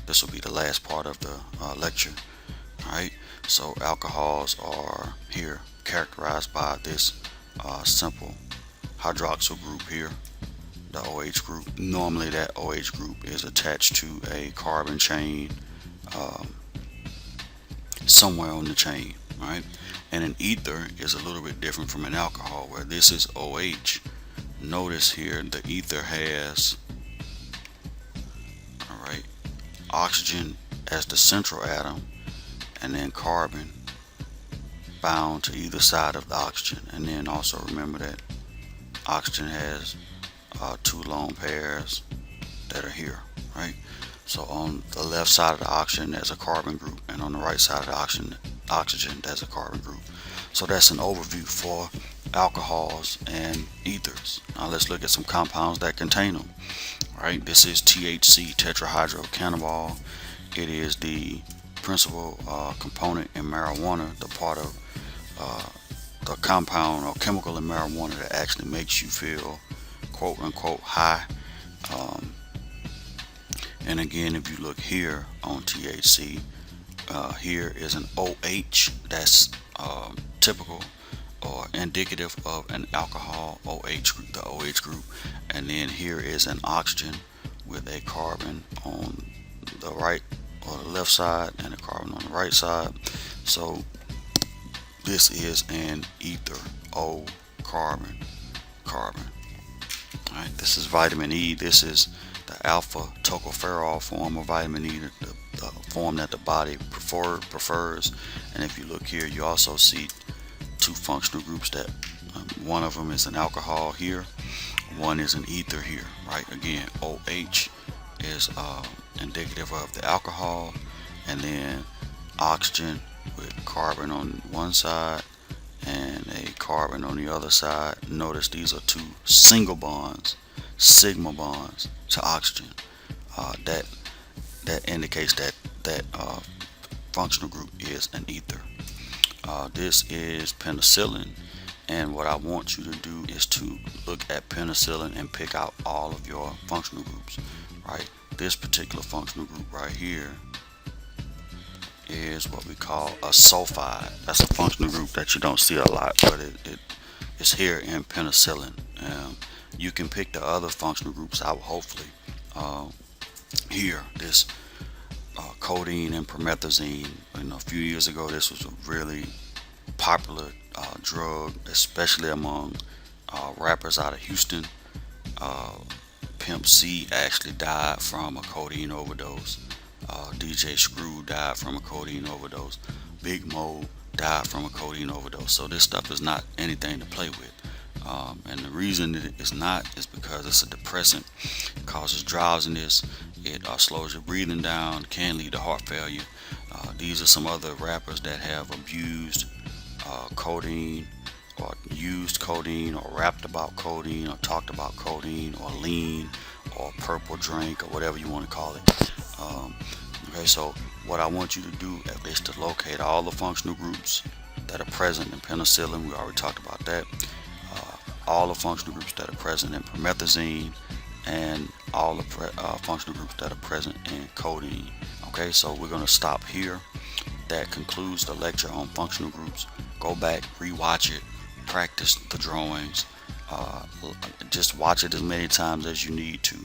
This will be the last part of the lecture. Alright, so alcohols are here characterized by this simple hydroxyl group here, the OH group. Normally that OH group is attached to a carbon chain somewhere on the chain, right? And an ether is a little bit different from an alcohol, where this is OH. Notice here the ether has, all right, oxygen as the central atom, and then carbon bound to either side of the oxygen. And then also remember that oxygen has two lone pairs that are here, right? So on the left side of the oxygen there's a carbon group, and on the right side of the oxygen there's a carbon group. So that's an overview for alcohols and ethers. Now let's look at some compounds that contain them. All right, this is THC, tetrahydrocannabinol. It is the principal component in marijuana, the part of the compound or chemical in marijuana that actually makes you feel quote unquote high. And again, if you look here on THC, here is an OH that's typical or indicative of an alcohol, OH group, the OH group. And then here is an oxygen with a carbon on the right or the left side and a carbon on the right side. So this is an ether, O, carbon, carbon. Alright, this is vitamin E. This is the alpha tocopherol form of vitamin E, the form that the body prefers. And if you look here, you also see two functional groups that one of them is an alcohol here, one is an ether here, right? Again, OH is indicative of the alcohol, and then oxygen with carbon on one side and a carbon on the other side. Notice these are two single bonds, sigma bonds to oxygen. That indicates that functional group is an ether. This is penicillin, and what I want you to do is to look at penicillin and pick out all of your functional groups, right? This particular functional group right here is what we call a sulfide. That's a functional group that you don't see a lot, but it's here in penicillin. You can pick the other functional groups out, hopefully. Here, this codeine and promethazine. A few years ago, this was a really popular drug, especially among rappers out of Houston. Pimp C actually died from a codeine overdose. DJ Screw died from a codeine overdose. Big Mo died from a codeine overdose. So this stuff is not anything to play with. And the reason that it's not is because it's a depressant. It causes drowsiness. It slows your breathing down. Can lead to heart failure. These are some other rappers that have abused codeine, or used codeine, or rapped about codeine, or talked about codeine, or lean, or purple drink, or whatever you want to call it. Okay, so what I want you to do is to locate all the functional groups that are present in penicillin. We already talked about that. All the functional groups that are present in promethazine, and all the functional groups that are present in codeine. Okay, so we're going to stop here. That concludes the lecture on functional groups. Go back, rewatch it, practice the drawings. Just watch it as many times as you need to.